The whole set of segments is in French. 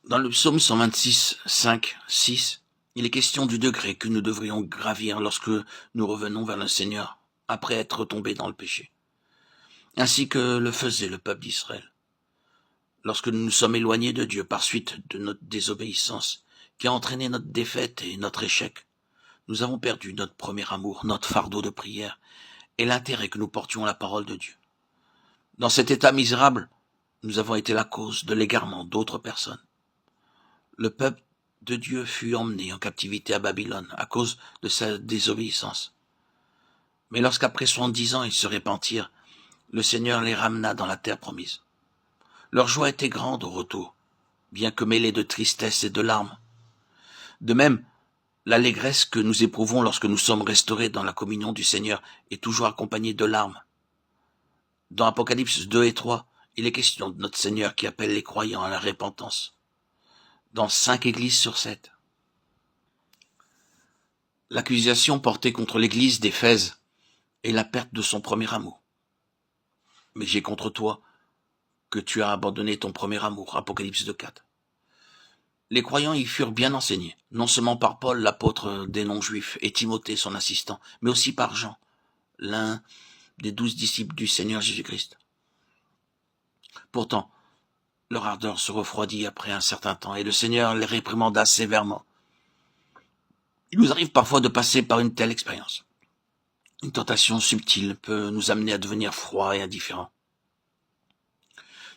Dans le psaume 126, 5, 6, il est question du degré que nous devrions gravir lorsque nous revenons vers le Seigneur, après être tombés dans le péché, ainsi que le faisait le peuple d'Israël. Lorsque nous nous sommes éloignés de Dieu par suite de notre désobéissance, qui a entraîné notre défaite et notre échec, nous avons perdu notre premier amour, notre fardeau de prière, et l'intérêt que nous portions à la parole de Dieu. Dans cet état misérable, nous avons été la cause de l'égarement d'autres personnes. Le peuple de Dieu fut emmené en captivité à Babylone à cause de sa désobéissance. Mais lorsqu'après 70 ans ils se repentirent, le Seigneur les ramena dans la terre promise. Leur joie était grande au retour, bien que mêlée de tristesse et de larmes. De même, l'allégresse que nous éprouvons lorsque nous sommes restaurés dans la communion du Seigneur est toujours accompagnée de larmes. Dans Apocalypse 2 et 3, il est question de notre Seigneur qui appelle les croyants à la repentance. Dans 5 églises sur 7. L'accusation portée contre l'église d'Éphèse est la perte de son premier amour. Mais j'ai contre toi que tu as abandonné ton premier amour. Apocalypse 2,4. Les croyants y furent bien enseignés, non seulement par Paul, l'apôtre des non-juifs, et Timothée, son assistant, mais aussi par Jean, l'un des 12 disciples du Seigneur Jésus-Christ. Pourtant, leur ardeur se refroidit après un certain temps, et le Seigneur les réprimanda sévèrement. Il nous arrive parfois de passer par une telle expérience. Une tentation subtile peut nous amener à devenir froids et indifférents.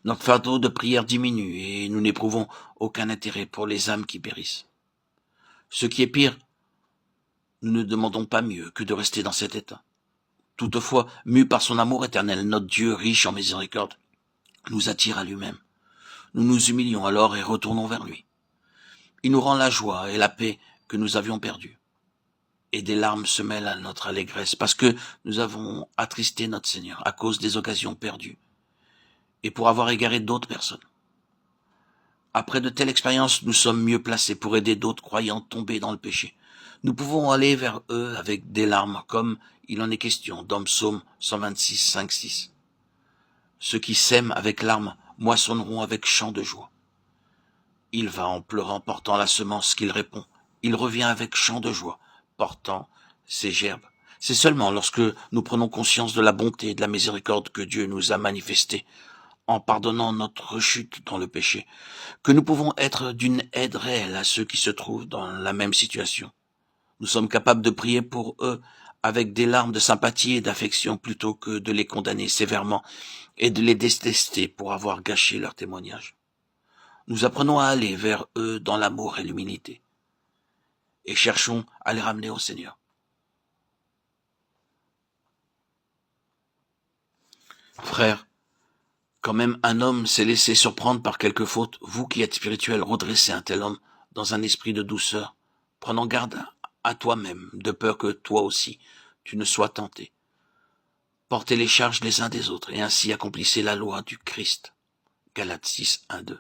Notre fardeau de prière diminue et nous n'éprouvons aucun intérêt pour les âmes qui périssent. Ce qui est pire, nous ne demandons pas mieux que de rester dans cet état. Toutefois, mus par son amour éternel, notre Dieu, riche en miséricorde, nous attire à lui-même. Nous nous humilions alors et retournons vers lui. Il nous rend la joie et la paix que nous avions perdues. Et des larmes se mêlent à notre allégresse parce que nous avons attristé notre Seigneur à cause des occasions perdues et pour avoir égaré d'autres personnes. Après de telles expériences, nous sommes mieux placés pour aider d'autres croyants tombés dans le péché. Nous pouvons aller vers eux avec des larmes, comme il en est question dans Psaume 126, 5, 6. Ceux qui sèment avec larmes moissonneront avec chant de joie. Il va en pleurant portant la semence qu'il répond. Il revient avec chant de joie, portant ses gerbes. C'est seulement lorsque nous prenons conscience de la bonté et de la miséricorde que Dieu nous a manifestée, en pardonnant notre rechute dans le péché, que nous pouvons être d'une aide réelle à ceux qui se trouvent dans la même situation. Nous sommes capables de prier pour eux avec des larmes de sympathie et d'affection plutôt que de les condamner sévèrement et de les détester pour avoir gâché leur témoignage. Nous apprenons à aller vers eux dans l'amour et l'humilité et cherchons à les ramener au Seigneur. Frères, quand même un homme s'est laissé surprendre par quelque faute, vous qui êtes spirituels, redressez un tel homme dans un esprit de douceur, prenant garde à toi-même, de peur que toi aussi tu ne sois tenté. Portez les charges les uns des autres, et ainsi accomplissez la loi du Christ. Galates 6, 1, 2.